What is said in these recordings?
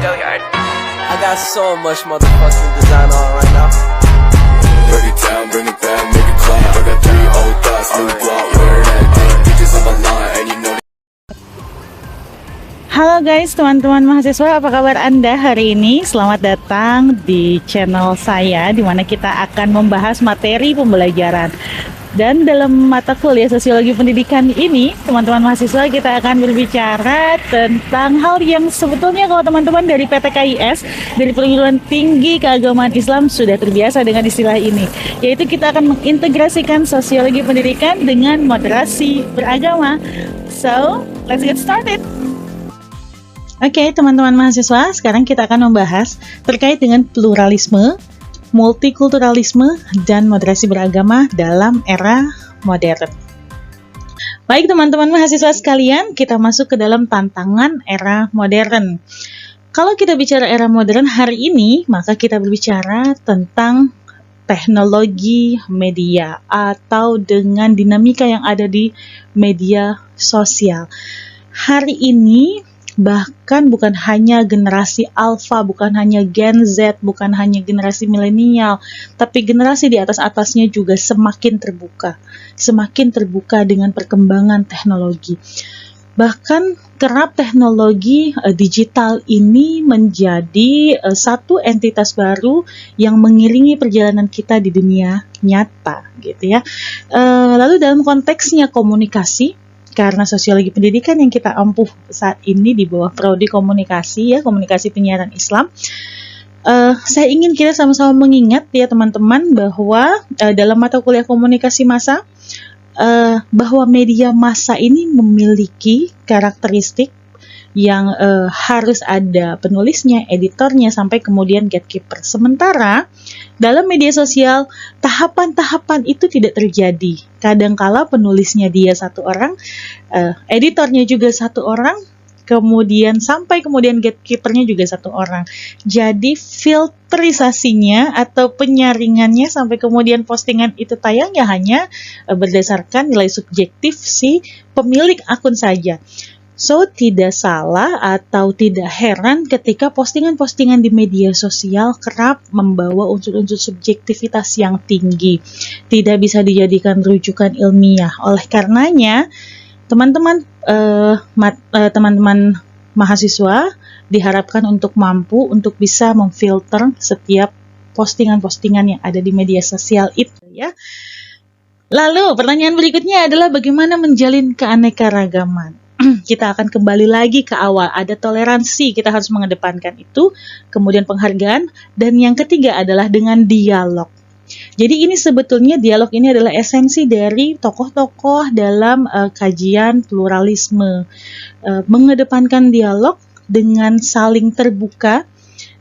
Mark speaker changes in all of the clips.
Speaker 1: I got so much motherfucking design on right now.
Speaker 2: Break it down, bring it back, make it clap. I got 3 old thoughts, new guap, wear that thing. Bitches on my line, and you know.
Speaker 3: Halo guys, teman-teman mahasiswa, apa kabar Anda hari ini? Selamat datang di channel saya, di mana kita akan membahas materi pembelajaran. Dan dalam mata kuliah Sosiologi Pendidikan ini, teman-teman mahasiswa, kita akan berbicara tentang hal yang sebetulnya kalau teman-teman dari PTKIS, dari Perguruan Tinggi Keagamaan Islam, sudah terbiasa dengan istilah ini, yaitu kita akan mengintegrasikan Sosiologi Pendidikan dengan moderasi beragama. So, let's get started. Oke, teman-teman mahasiswa, sekarang kita akan membahas terkait dengan pluralisme, multikulturalisme, dan moderasi beragama dalam era modern. Baik teman-teman mahasiswa sekalian, kita masuk ke dalam tantangan era modern. Kalau kita bicara era modern hari ini, maka kita berbicara tentang teknologi media atau dengan dinamika yang ada di media sosial. Hari ini bahkan bukan hanya generasi alfa, bukan hanya Gen Z, bukan hanya generasi milenial, tapi generasi di atas-atasnya juga semakin terbuka dengan perkembangan teknologi. Bahkan kerap teknologi digital ini menjadi satu entitas baru yang mengiringi perjalanan kita di dunia nyata, gitu ya. Lalu dalam konteksnya komunikasi, karena Sosiologi Pendidikan yang kita ampuh saat ini di bawah prodi komunikasi, ya, komunikasi penyiaran Islam, saya ingin kita sama-sama mengingat ya teman-teman bahwa dalam mata kuliah komunikasi massa, bahwa media massa ini memiliki karakteristik yang harus ada penulisnya, editornya, sampai kemudian gatekeeper. Sementara dalam media sosial, tahapan-tahapan itu tidak terjadi. Kadangkala penulisnya dia satu orang, editornya juga satu orang, kemudian gatekeepernya juga satu orang. Jadi filterisasinya atau penyaringannya sampai kemudian postingan itu tayang ya hanya berdasarkan nilai subjektif si pemilik akun saja. So, tidak salah atau tidak heran ketika postingan-postingan di media sosial kerap membawa unsur-unsur subjektivitas yang tinggi. Tidak bisa dijadikan rujukan ilmiah. Oleh karenanya, teman-teman mahasiswa diharapkan untuk mampu untuk bisa memfilter setiap postingan-postingan yang ada di media sosial itu, ya. Lalu, pertanyaan berikutnya adalah bagaimana menjalin keanekaragaman? Kita akan kembali lagi ke awal, ada toleransi, kita harus mengedepankan itu, kemudian penghargaan, dan yang ketiga adalah dengan dialog. Jadi ini sebetulnya dialog ini adalah esensi dari tokoh-tokoh dalam kajian pluralisme, mengedepankan dialog dengan saling terbuka,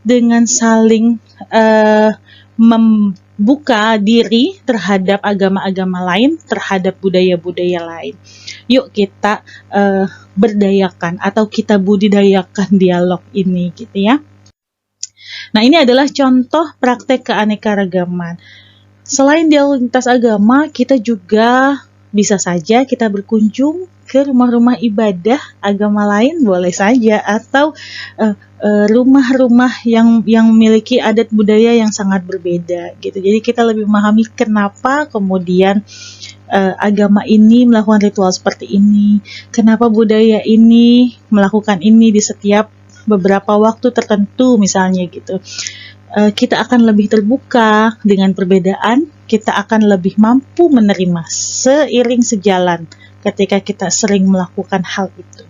Speaker 3: dengan saling membuka diri terhadap agama-agama lain, terhadap budaya-budaya lain. Yuk kita berdayakan atau kita budidayakan dialog ini, gitu ya. Nah, ini adalah contoh praktek keanekaragaman. Selain dialog lintas agama, kita juga bisa saja kita berkunjung ke rumah-rumah ibadah agama lain, boleh saja, atau rumah-rumah yang memiliki adat budaya yang sangat berbeda, gitu. Jadi kita lebih memahami kenapa kemudian agama ini melakukan ritual seperti ini, kenapa budaya ini melakukan ini di setiap beberapa waktu tertentu misalnya, gitu. Kita akan lebih terbuka dengan perbedaan, kita akan lebih mampu menerima seiring sejalan ketika kita sering melakukan hal itu.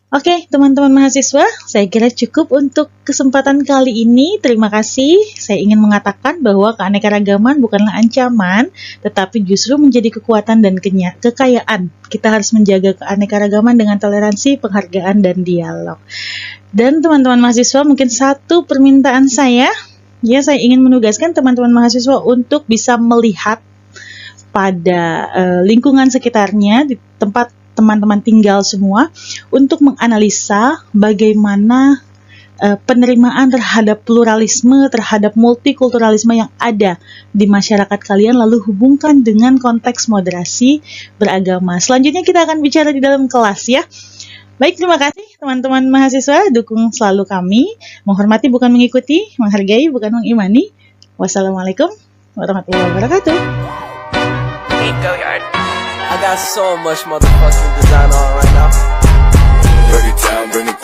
Speaker 3: Oke, teman-teman mahasiswa, saya kira cukup untuk kesempatan kali ini. Terima kasih. Saya ingin mengatakan bahwa keanekaragaman bukanlah ancaman, tetapi justru menjadi kekuatan dan kekayaan. Kita harus menjaga keanekaragaman dengan toleransi, penghargaan, dan dialog. Dan teman-teman mahasiswa, mungkin satu permintaan saya, ya, saya ingin menugaskan teman-teman mahasiswa untuk bisa melihat pada lingkungan sekitarnya, di tempat teman-teman tinggal semua, untuk menganalisa bagaimana penerimaan terhadap pluralisme, terhadap multikulturalisme yang ada di masyarakat kalian, lalu hubungkan dengan konteks moderasi beragama. Selanjutnya kita akan bicara di dalam kelas, ya. Baik, terima kasih teman-teman mahasiswa, dukung selalu kami, menghormati bukan mengikuti, menghargai bukan mengimani. Wassalamualaikum warahmatullahi wabarakatuh.
Speaker 1: I got so much motherfucking design on right now.
Speaker 2: Break it down, bring it